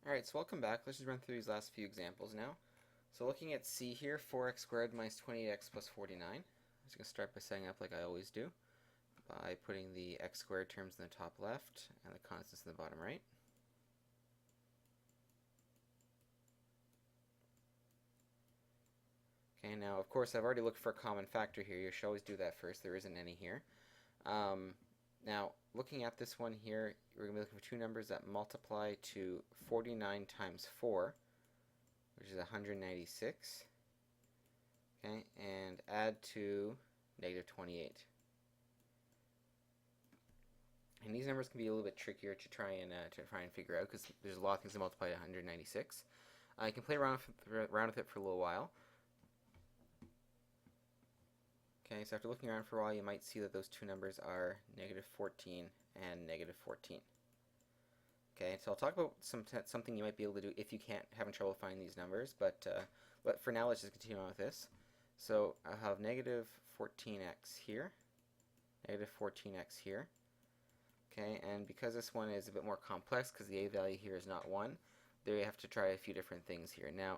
Alright, so welcome back. Let's just run through these last few examples now. So looking at C here, 4x squared minus 28x plus 49. I'm just going to start by setting up like I always do, by putting the x squared terms in the top left and the constants in the bottom right. Okay, now of course I've already looked for a common factor here. You should always do that first. There isn't any here. Now, looking at this one here, we're going to be looking for two numbers that multiply to 49 times 4, which is 196, okay, and add to negative 28. And these numbers can be a little bit trickier to try and figure out because there's a lot of things that multiply to 196. You can play around with it for a little while. Okay, so after looking around for a while, you might see that those two numbers are negative 14 and negative 14. Okay, so I'll talk about something you might be able to do if you can't having trouble finding these numbers, but for now, let's just continue on with this. So I'll have negative 14x here, negative 14x here. Okay, and because this one is a bit more complex, because the a value here is not 1, there you have to try a few different things here. Now,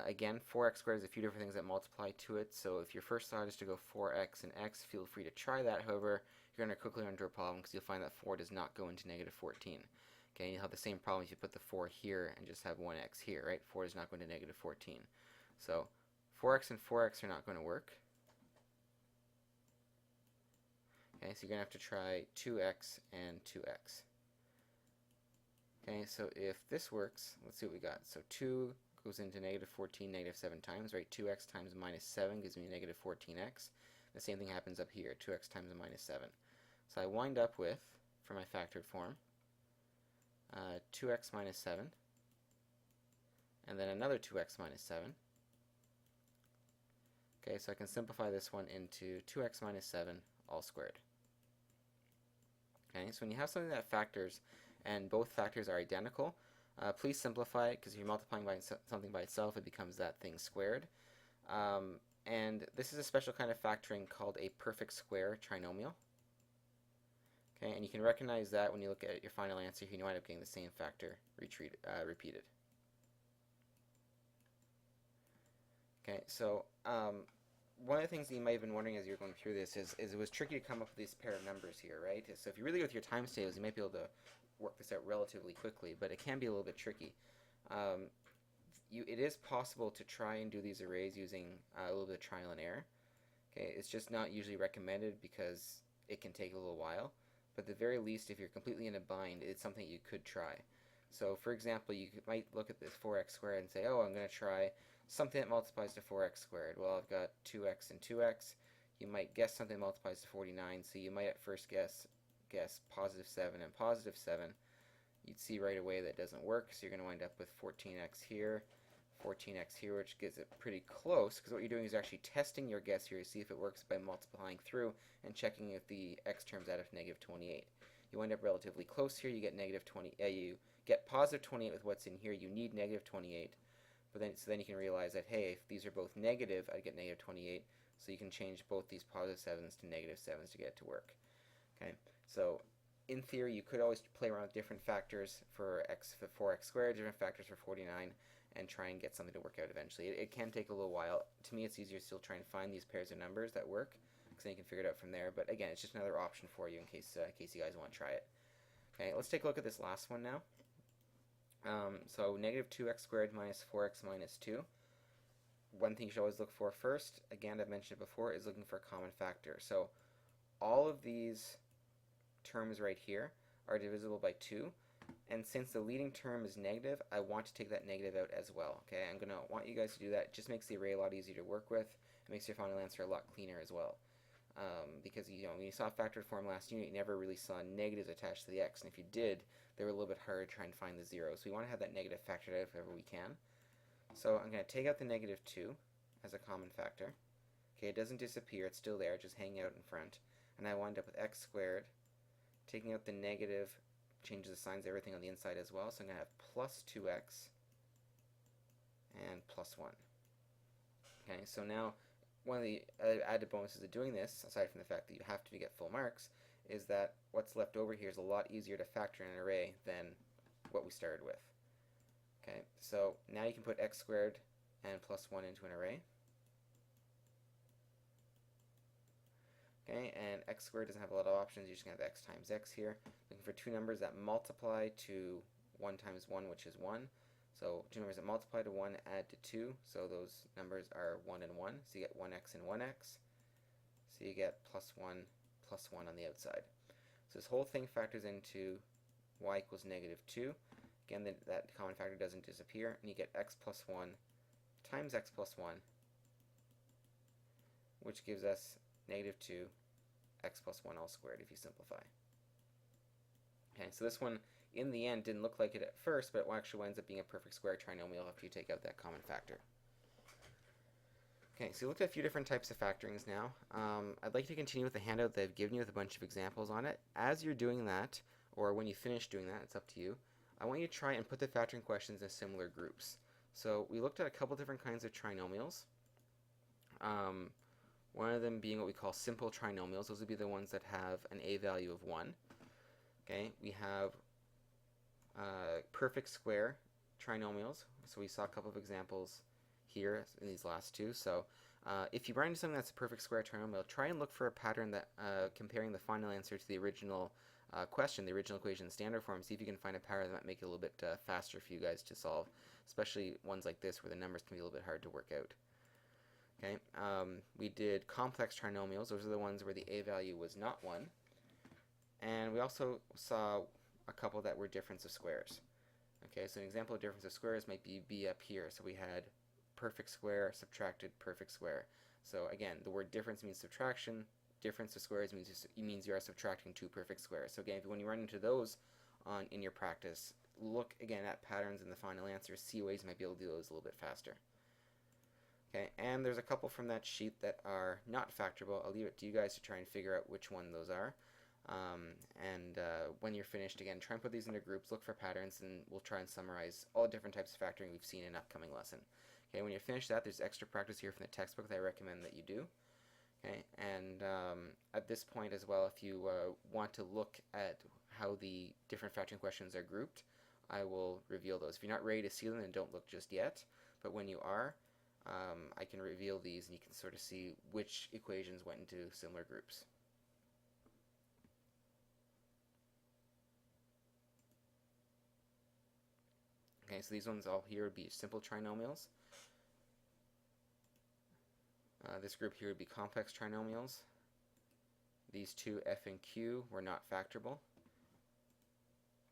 again, 4x squared is a few different things that multiply to it, so if your first thought is to go 4x and x, feel free to try that. However, you're going to quickly run into a problem because you'll find that 4 does not go into negative 14. Okay, and you'll have the same problem if you put the 4 here and just have 1x here, right? 4 does not go into negative 14. So 4x and 4x are not going to work. Okay, so you're going to have to try 2x and 2x. Okay, so if this works, let's see what we got. So 2 goes into negative 14 negative 7 times, right? 2x times minus 7 gives me negative 14x. The same thing happens up here, 2x times minus 7. So I wind up with, for my factored form, 2x minus 7, and then another 2x minus 7. Okay, so I can simplify this one into 2x minus 7 all squared. Okay, so when you have something that factors and both factors are identical, please simplify it, because if you're multiplying by something by itself, it becomes that thing squared. And this is a special kind of factoring called a perfect square trinomial. Okay, and you can recognize that when you look at your final answer here, you wind up getting the same factor repeated. Okay, so one of the things that you might have been wondering as you're going through this is it was tricky to come up with this pair of numbers here, right? So if you really go with your times tables, you might be able to work this out relatively quickly, but it can be a little bit tricky. It is possible to try and do these arrays using a little bit of trial and error. Okay, it's just not usually recommended because it can take a little while. But at the very least, if you're completely in a bind, it's something you could try. So for example, you might look at this 4x squared and say, oh, I'm going to try something that multiplies to 4x squared. Well, I've got 2x and 2x. You might guess something that multiplies to 49, so you might at first guess positive 7 and positive 7. You'd see right away that doesn't work, so you're going to wind up with 14x here, 14x here, which gets it pretty close, because what you're doing is actually testing your guess here to see if it works by multiplying through and checking if the x terms add up to negative 28. You wind up relatively close here. You get negative 20. You get positive 28 with what's in here. You need negative 28, but then you can realize that, hey, if these are both negative, I get negative 28. So you can change both these positive 7s to negative 7s to get it to work. Okay, so in theory, you could always play around with different factors for 4x squared, different factors for 49, and try and get something to work out eventually. It can take a little while. To me, it's easier to still try and find these pairs of numbers that work, because then you can figure it out from there. But again, it's just another option for you in case you guys want to try it. Okay, let's take a look at this last one now. So negative 2x squared minus 4x minus 2. One thing you should always look for first, again, I've mentioned it before, is looking for a common factor. So all of these terms right here are divisible by 2, and since the leading term is negative, I want to take that negative out as well. Okay, I'm going to want you guys to do that. It just makes the array a lot easier to work with. It makes your final answer a lot cleaner as well. Because when you saw factored form last unit, you never really saw negatives attached to the x, and if you did, they were a little bit harder to try and find the zero. So we want to have that negative factored out if ever we can. So I'm going to take out the negative 2 as a common factor. Okay, it doesn't disappear, it's still there, just hanging out in front. And I wind up with x squared. Taking out the negative changes the signs of everything on the inside as well. So I'm going to have plus 2x and plus 1. Okay, so now one of the added bonuses of doing this, aside from the fact that you have to get full marks, is that what's left over here is a lot easier to factor in an array than what we started with. Okay, so now you can put x squared and plus 1 into an array. Okay, and x squared doesn't have a lot of options. You're just going to have x times x here. Looking for two numbers that multiply to 1 times 1, which is 1. So two numbers that multiply to 1 add to 2. So those numbers are 1 and 1. So you get 1x and 1x. So you get plus 1 on the outside. So this whole thing factors into y equals negative 2. Again, that common factor doesn't disappear. And you get x plus 1 times x plus 1, which gives us negative 2 x plus 1 all squared if you simplify. Okay, so this one in the end didn't look like it at first, but it actually winds up being a perfect square trinomial after you take out that common factor. Okay, so you looked at a few different types of factorings now. I'd like to continue with the handout that I've given you with a bunch of examples on it. As you're doing that, or when you finish doing that, it's up to you, I want you to try and put the factoring questions in similar groups. So we looked at a couple different kinds of trinomials. One of them being what we call simple trinomials. Those would be the ones that have an a value of 1. Okay, we have perfect square trinomials. So we saw a couple of examples here in these last two. So if you run into something that's a perfect square trinomial, try and look for a pattern that comparing the final answer to the original question, the original equation in standard form. See if you can find a pattern that might make it a little bit faster for you guys to solve, especially ones like this where the numbers can be a little bit hard to work out. Okay, we did complex trinomials. Those are the ones where the a value was not 1. And we also saw a couple that were difference of squares. Okay, so an example of difference of squares might be up here. So we had perfect square subtracted perfect square. So again, the word difference means subtraction. Difference of squares means you are subtracting two perfect squares. So again, when you run into those in your practice, look again at patterns in the final answer. See ways you might be able to do those a little bit faster. Okay, and there's a couple from that sheet that are not factorable. I'll leave it to you guys to try and figure out which one those are. When you're finished, again, try and put these into groups, look for patterns, and we'll try and summarize all different types of factoring we've seen in an upcoming lesson. Okay, when you're finished that, there's extra practice here from the textbook that I recommend that you do. Okay, and at this point as well, if you want to look at how the different factoring questions are grouped, I will reveal those. If you're not ready to see them, then don't look just yet. But when you are, I can reveal these and you can sort of see which equations went into similar groups. Okay, so these ones all here would be simple trinomials. This group here would be complex trinomials. These two, f and q, were not factorable.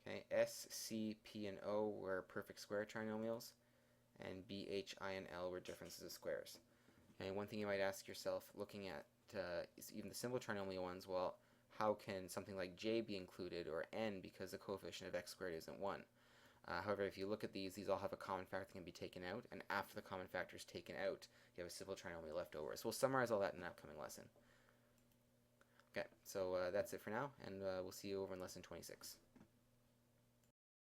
Okay, s, c, p, and o were perfect square trinomials. And b, h, i, and l were differences of squares. Okay, one thing you might ask yourself looking at is even the simple trinomial ones, well, how can something like j be included, or n, because the coefficient of x squared isn't 1? However, if you look at these all have a common factor that can be taken out, and after the common factor is taken out, you have a simple trinomial left over. So we'll summarize all that in an upcoming lesson. Okay, so that's it for now, and we'll see you over in lesson 26.